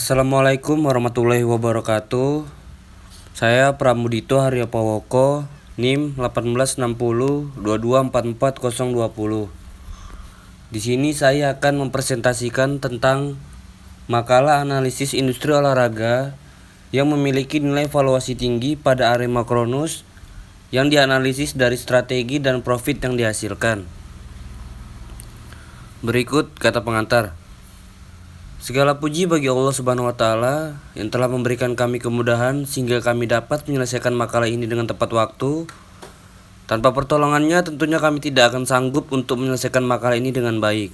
Assalamualaikum warahmatullahi wabarakatuh. Saya Pramudito Haryapawoko, NIM 1860 Di sini saya akan mempresentasikan tentang makalah analisis industri olahraga yang memiliki nilai valuasi tinggi pada Arema Kronus yang dianalisis dari strategi dan profit yang dihasilkan. Berikut kata pengantar. Segala puji bagi Allah Subhanahu wa Ta'ala yang telah memberikan kami kemudahan sehingga kami dapat menyelesaikan makalah ini dengan tepat waktu. Tanpa pertolongannya tentunya kami tidak akan sanggup untuk menyelesaikan makalah ini dengan baik.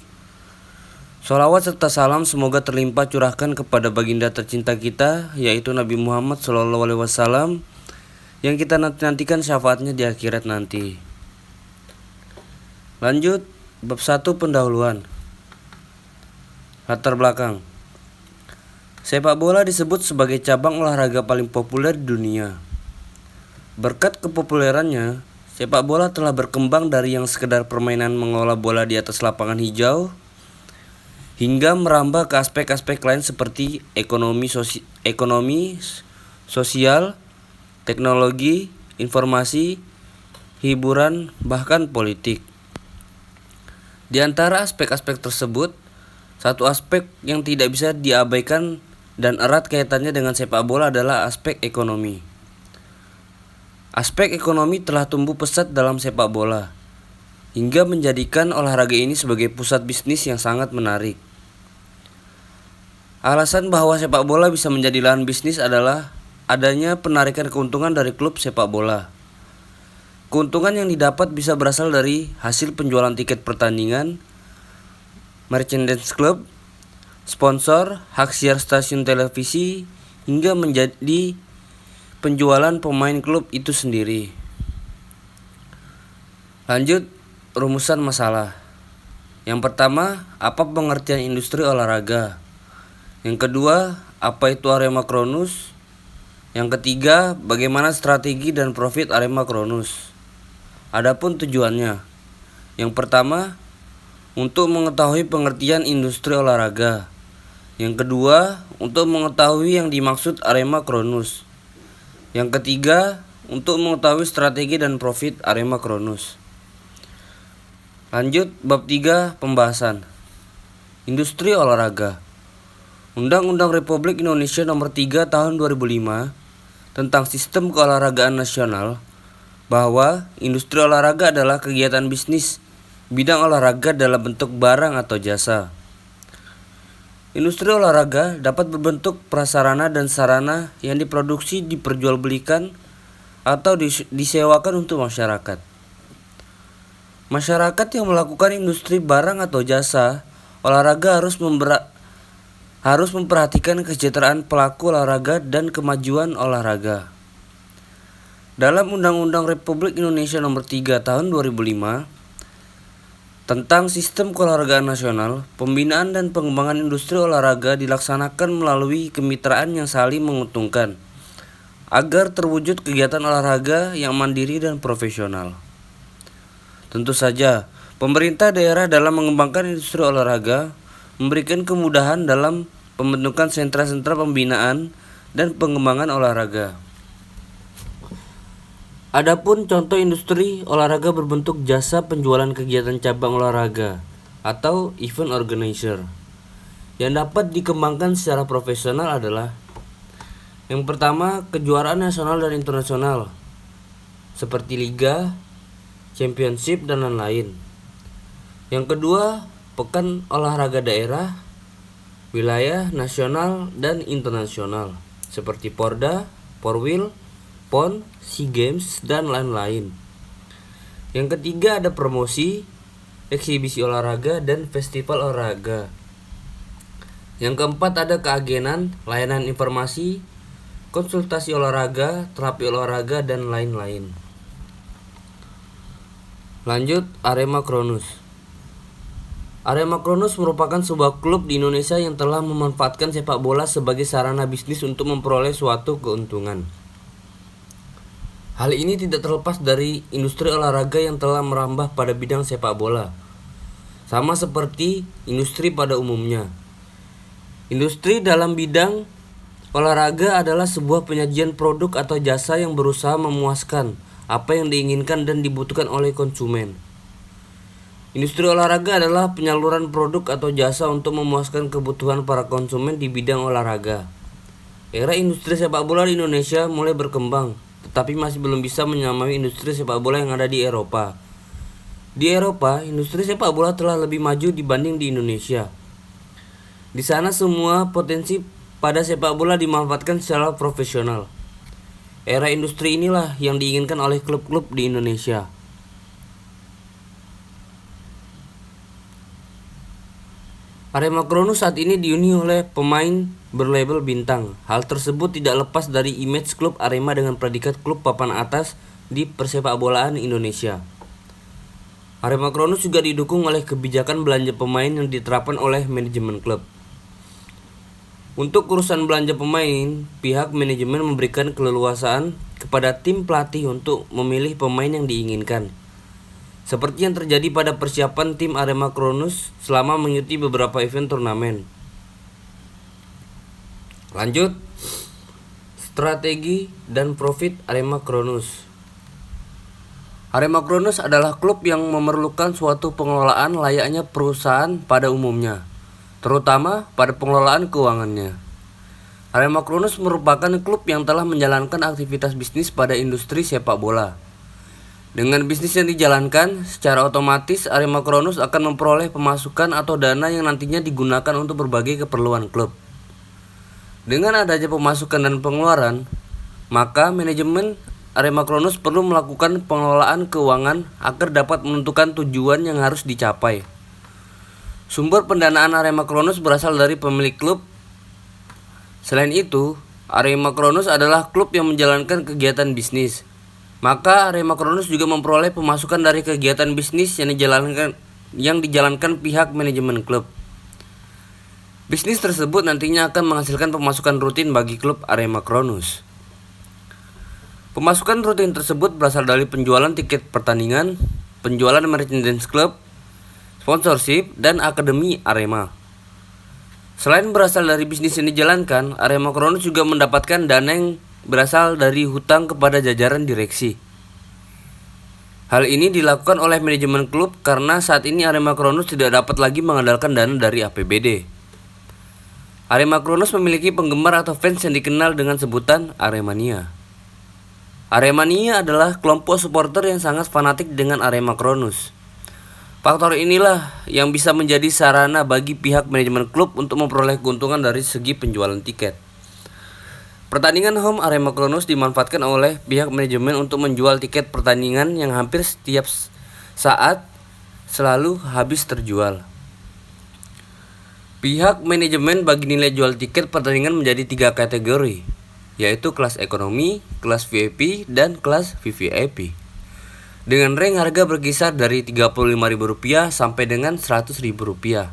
Sholawat serta salam semoga terlimpah curahkan kepada baginda tercinta kita, yaitu Nabi Muhammad SAW, yang kita nantikan syafaatnya di akhirat nanti. Lanjut, bab 1 pendahuluan. Latar belakang. Sepak bola disebut sebagai cabang olahraga paling populer di dunia. Berkat kepopulerannya, sepak bola telah berkembang dari yang sekedar permainan mengolah bola di atas lapangan hijau hingga merambah ke aspek-aspek lain seperti ekonomi, sosial, teknologi, informasi, hiburan, bahkan politik. Di antara aspek-aspek tersebut, satu aspek yang tidak bisa diabaikan dan erat kaitannya dengan sepak bola adalah aspek ekonomi. Aspek ekonomi telah tumbuh pesat dalam sepak bola, hingga menjadikan olahraga ini sebagai pusat bisnis yang sangat menarik. Alasan bahwa sepak bola bisa menjadi lahan bisnis adalah adanya penarikan keuntungan dari klub sepak bola. Keuntungan yang didapat bisa berasal dari hasil penjualan tiket pertandingan, merchandise klub, sponsor, hak siar stasiun televisi, hingga menjadi penjualan pemain klub itu sendiri. Lanjut, rumusan masalah. Yang pertama, apa pengertian industri olahraga? Yang kedua, apa itu Arema Kronus? Yang ketiga, bagaimana strategi dan profit Arema Kronus? Adapun tujuannya. Yang pertama, untuk mengetahui pengertian industri olahraga. Yang kedua, untuk mengetahui yang dimaksud Arema Kronus. Yang ketiga, untuk mengetahui strategi dan profit Arema Kronus. Lanjut, bab 3 pembahasan. Industri olahraga. Undang-Undang Republik Indonesia Nomor 3 Tahun 2005 tentang Sistem Keolahragaan Nasional bahwa industri olahraga adalah kegiatan bisnis bidang olahraga dalam bentuk barang atau jasa. Industri olahraga dapat berbentuk prasarana dan sarana yang diproduksi, diperjualbelikan, atau disewakan untuk masyarakat. Masyarakat yang melakukan industri barang atau jasa olahraga harus memperhatikan kesejahteraan pelaku olahraga dan kemajuan olahraga. Dalam Undang-Undang Republik Indonesia Nomor 3 Tahun 2005 tentang Sistem Keolahragaan Nasional, pembinaan dan pengembangan industri olahraga dilaksanakan melalui kemitraan yang saling menguntungkan agar terwujud kegiatan olahraga yang mandiri dan profesional. Tentu saja, pemerintah daerah dalam mengembangkan industri olahraga memberikan kemudahan dalam pembentukan sentra-sentra pembinaan dan pengembangan olahraga. Adapun contoh industri olahraga berbentuk jasa penjualan kegiatan cabang olahraga atau event organizer yang dapat dikembangkan secara profesional adalah: yang pertama, kejuaraan nasional dan internasional seperti liga, championship, dan lain-lain. Yang kedua, pekan olahraga daerah, wilayah, nasional, dan internasional seperti Porda, Porwil, PON, SEA Games, dan lain-lain. Yang ketiga, ada promosi, eksibisi olahraga, dan festival olahraga. Yang keempat, ada keagenan, layanan informasi, konsultasi olahraga, terapi olahraga, dan lain-lain. Lanjut, Arema Kronus. Arema Kronus merupakan sebuah klub di Indonesia yang telah memanfaatkan sepak bola sebagai sarana bisnis untuk memperoleh suatu keuntungan. Hal ini tidak terlepas dari industri olahraga yang telah merambah pada bidang sepak bola, sama seperti industri pada umumnya. Industri dalam bidang olahraga adalah sebuah penyajian produk atau jasa yang berusaha memuaskan apa yang diinginkan dan dibutuhkan oleh konsumen. Industri olahraga adalah penyaluran produk atau jasa untuk memuaskan kebutuhan para konsumen di bidang olahraga. Era industri sepak bola di Indonesia mulai berkembang, tetapi masih belum bisa menyamai industri sepak bola yang ada di Eropa. Di Eropa, industri sepak bola telah lebih maju dibanding di Indonesia. Di sana semua potensi pada sepak bola dimanfaatkan secara profesional. Era industri inilah yang diinginkan oleh klub-klub di Indonesia. Arema Kronus saat ini dihuni oleh pemain berlabel bintang. Hal tersebut tidak lepas dari image klub Arema dengan predikat klub papan atas di persepakbolaan Indonesia. Arema Kronus juga didukung oleh kebijakan belanja pemain yang diterapkan oleh manajemen klub. Untuk urusan belanja pemain, pihak manajemen memberikan keleluasaan kepada tim pelatih untuk memilih pemain yang diinginkan. Seperti yang terjadi pada persiapan tim Arema Kronus selama mengikuti beberapa event turnamen. Lanjut, strategi dan profit Arema Kronus. Arema Kronus adalah klub yang memerlukan suatu pengelolaan layaknya perusahaan pada umumnya, terutama pada pengelolaan keuangannya. Arema Kronus merupakan klub yang telah menjalankan aktivitas bisnis pada industri sepak bola. Dengan bisnis yang dijalankan, secara otomatis Arema Kronus akan memperoleh pemasukan atau dana yang nantinya digunakan untuk berbagai keperluan klub. Dengan adanya pemasukan dan pengeluaran, maka manajemen Arema Kronus perlu melakukan pengelolaan keuangan agar dapat menentukan tujuan yang harus dicapai. Sumber pendanaan Arema Kronus berasal dari pemilik klub. Selain itu, Arema Kronus adalah klub yang menjalankan kegiatan bisnis. Maka Arema Kronus juga memperoleh pemasukan dari kegiatan bisnis yang dijalankan pihak manajemen klub. Bisnis tersebut nantinya akan menghasilkan pemasukan rutin bagi klub Arema Kronus. Pemasukan rutin tersebut berasal dari penjualan tiket pertandingan, penjualan merchandise klub, sponsorship, dan akademi Arema. Selain berasal dari bisnis yang dijalankan, Arema Kronus juga mendapatkan dana yang berasal dari hutang kepada jajaran direksi. Hal ini dilakukan oleh manajemen klub karena saat ini Arema Kronus tidak dapat lagi mengandalkan dana dari APBD. Arema Kronus memiliki penggemar atau fans yang dikenal dengan sebutan Aremania. Aremania adalah kelompok supporter yang sangat fanatik dengan Arema Kronus. Faktor inilah yang bisa menjadi sarana bagi pihak manajemen klub untuk memperoleh keuntungan dari segi penjualan tiket. Pertandingan home Arema Kronus dimanfaatkan oleh pihak manajemen untuk menjual tiket pertandingan yang hampir setiap saat selalu habis terjual. Pihak manajemen bagi nilai jual tiket pertandingan menjadi 3 kategori, yaitu kelas ekonomi, kelas VIP, dan kelas VVIP. Dengan rank harga berkisar dari Rp35.000 sampai dengan Rp100.000.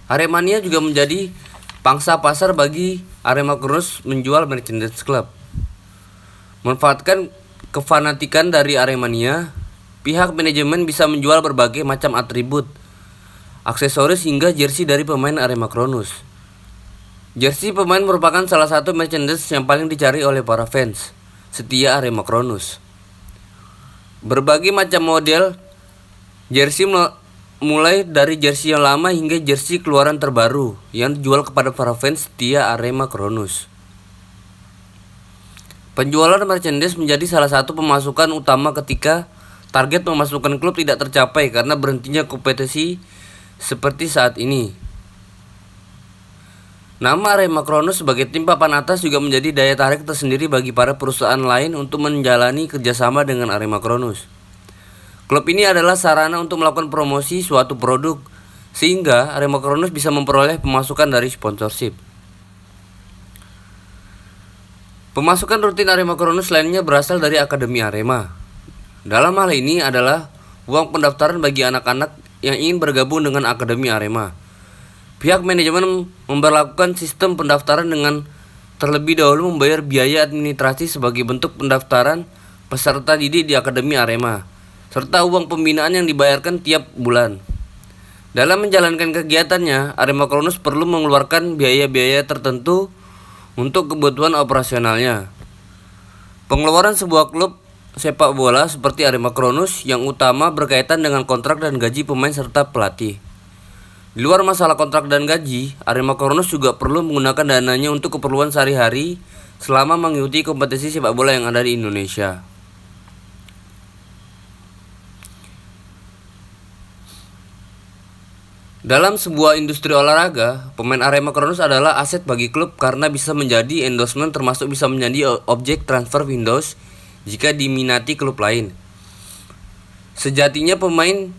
Aremania juga menjadi pangsa pasar bagi Arema Kronus menjual merchandise klub. Memanfaatkan kefanatikan dari Aremania, pihak manajemen bisa menjual berbagai macam atribut, aksesoris hingga jersey dari pemain Arema Kronus. Jersey pemain merupakan salah satu merchandise yang paling dicari oleh para fans setia Arema Kronus. Berbagai macam model jersey mulai dari jersey yang lama hingga jersey keluaran terbaru yang dijual kepada para fans setia Arema Kronus. Penjualan merchandise menjadi salah satu pemasukan utama ketika target pemasukan klub tidak tercapai karena berhentinya kompetisi seperti saat ini. Nama Arema Kronus sebagai tim papan atas juga menjadi daya tarik tersendiri bagi para perusahaan lain untuk menjalani kerjasama dengan Arema Kronus. Klub ini adalah sarana untuk melakukan promosi suatu produk, sehingga Arema Kronus bisa memperoleh pemasukan dari sponsorship. Pemasukan rutin Arema Kronus lainnya berasal dari Akademi Arema. Dalam hal ini adalah uang pendaftaran bagi anak-anak yang ingin bergabung dengan Akademi Arema. Pihak manajemen memberlakukan sistem pendaftaran dengan terlebih dahulu membayar biaya administrasi sebagai bentuk pendaftaran peserta didik di Akademi Arema, serta uang pembinaan yang dibayarkan tiap bulan. Dalam menjalankan kegiatannya, Arema Kronus perlu mengeluarkan biaya-biaya tertentu untuk kebutuhan operasionalnya. Pengeluaran sebuah klub sepak bola seperti Arema Kronus yang utama berkaitan dengan kontrak dan gaji pemain serta pelatih. Di luar masalah kontrak dan gaji, Arema Kronus juga perlu menggunakan dananya untuk keperluan sehari-hari selama mengikuti kompetisi sepak bola yang ada di Indonesia. Dalam sebuah industri olahraga, pemain Arema Kronus adalah aset bagi klub karena bisa menjadi endorsement termasuk bisa menjadi objek transfer windows jika diminati klub lain. Sejatinya pemain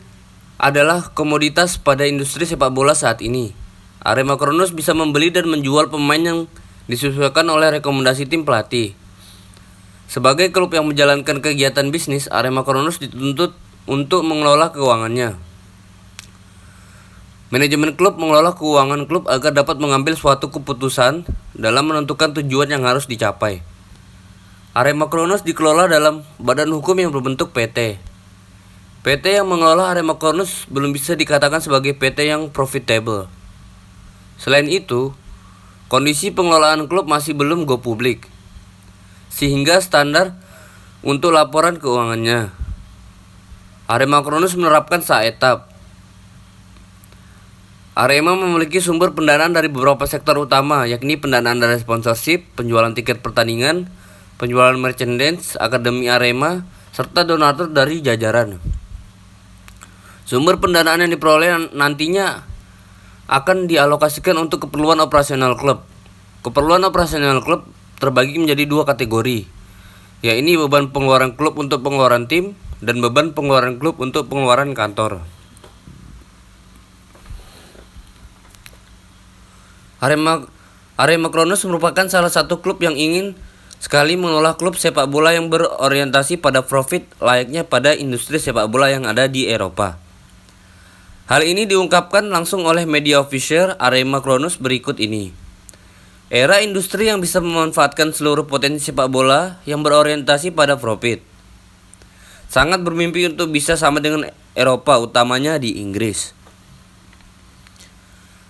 adalah komoditas pada industri sepak bola saat ini. Arema Kronus bisa membeli dan menjual pemain yang disesuaikan oleh rekomendasi tim pelatih. Sebagai klub yang menjalankan kegiatan bisnis, Arema Kronus dituntut untuk mengelola keuangannya. Manajemen klub mengelola keuangan klub agar dapat mengambil suatu keputusan dalam menentukan tujuan yang harus dicapai. Arema Kronus dikelola dalam badan hukum yang berbentuk PT. PT yang mengelola Arema Kronus belum bisa dikatakan sebagai PT yang profitable. Selain itu, kondisi pengelolaan klub masih belum go publik, sehingga standar untuk laporan keuangannya. Arema Kronus menerapkan saetap. Arema memiliki sumber pendanaan dari beberapa sektor utama, yakni pendanaan dari sponsorship, penjualan tiket pertandingan, penjualan merchandise, akademi Arema, serta donatur dari jajaran. Sumber pendanaan yang diperoleh nantinya akan dialokasikan untuk keperluan operasional klub. Keperluan operasional klub terbagi menjadi dua kategori, yaitu beban pengeluaran klub untuk pengeluaran tim dan beban pengeluaran klub untuk pengeluaran kantor. Arema Kronus merupakan salah satu klub yang ingin sekali mengelola klub sepak bola yang berorientasi pada profit layaknya pada industri sepak bola yang ada di Eropa. Hal ini diungkapkan langsung oleh media official Arema Kronus berikut ini. Era industri yang bisa memanfaatkan seluruh potensi sepak bola yang berorientasi pada profit. Sangat bermimpi untuk bisa sama dengan Eropa, utamanya di Inggris.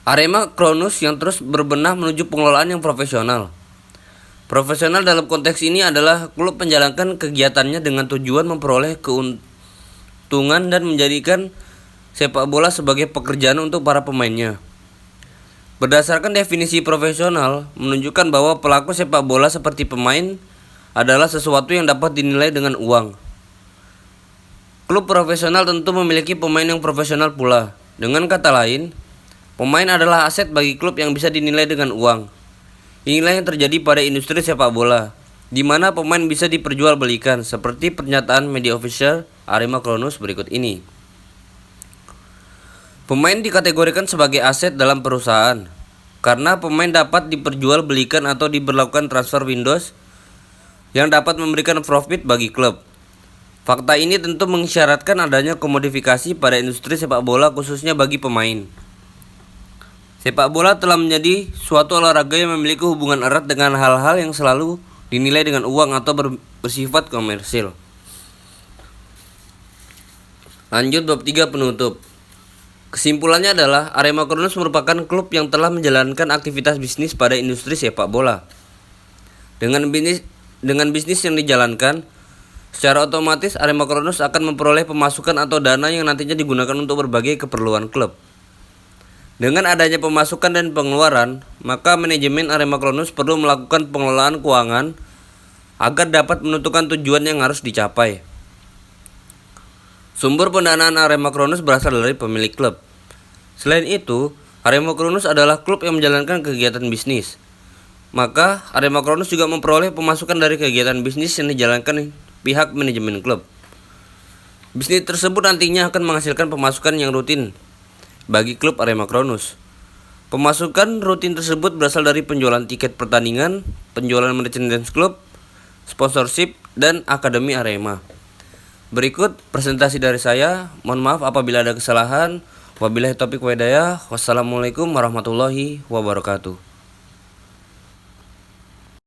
Arema Kronus yang terus berbenah menuju pengelolaan yang profesional. Profesional dalam konteks ini adalah klub menjalankan kegiatannya dengan tujuan memperoleh keuntungan dan menjadikan sepak bola sebagai pekerjaan untuk para pemainnya. Berdasarkan definisi profesional, menunjukkan bahwa pelaku sepak bola seperti pemain adalah sesuatu yang dapat dinilai dengan uang. Klub profesional tentu memiliki pemain yang profesional pula. Dengan kata lain, pemain adalah aset bagi klub yang bisa dinilai dengan uang. Inilah yang terjadi pada industri sepak bola, di mana pemain bisa diperjualbelikan, seperti pernyataan media official Arema Kronus berikut ini. Pemain dikategorikan sebagai aset dalam perusahaan, karena pemain dapat diperjualbelikan atau diberlakukan transfer windows yang dapat memberikan profit bagi klub. Fakta ini tentu mengisyaratkan adanya komodifikasi pada industri sepak bola khususnya bagi pemain. Sepak bola telah menjadi suatu olahraga yang memiliki hubungan erat dengan hal-hal yang selalu dinilai dengan uang atau bersifat komersil. Lanjut bab 3 penutup. Kesimpulannya adalah Arema Kronus merupakan klub yang telah menjalankan aktivitas bisnis pada industri sepak bola. Dengan bisnis yang dijalankan, secara otomatis Arema Kronus akan memperoleh pemasukan atau dana yang nantinya digunakan untuk berbagai keperluan klub. Dengan adanya pemasukan dan pengeluaran, maka manajemen Arema Kronus perlu melakukan pengelolaan keuangan agar dapat menentukan tujuan yang harus dicapai. Sumber pendanaan Arema Kronus berasal dari pemilik klub. Selain itu, Arema Kronus adalah klub yang menjalankan kegiatan bisnis. Maka, Arema Kronus juga memperoleh pemasukan dari kegiatan bisnis yang dijalankan pihak manajemen klub. Bisnis tersebut nantinya akan menghasilkan pemasukan yang rutin bagi klub Arema Kronus. Pemasukan rutin tersebut berasal dari penjualan tiket pertandingan, penjualan merchandise klub, sponsorship, dan akademi Arema. Berikut presentasi dari saya. Mohon maaf apabila ada kesalahan. Wabillahi taufiq wa hidayah. Wassalamualaikum warahmatullahi wabarakatuh.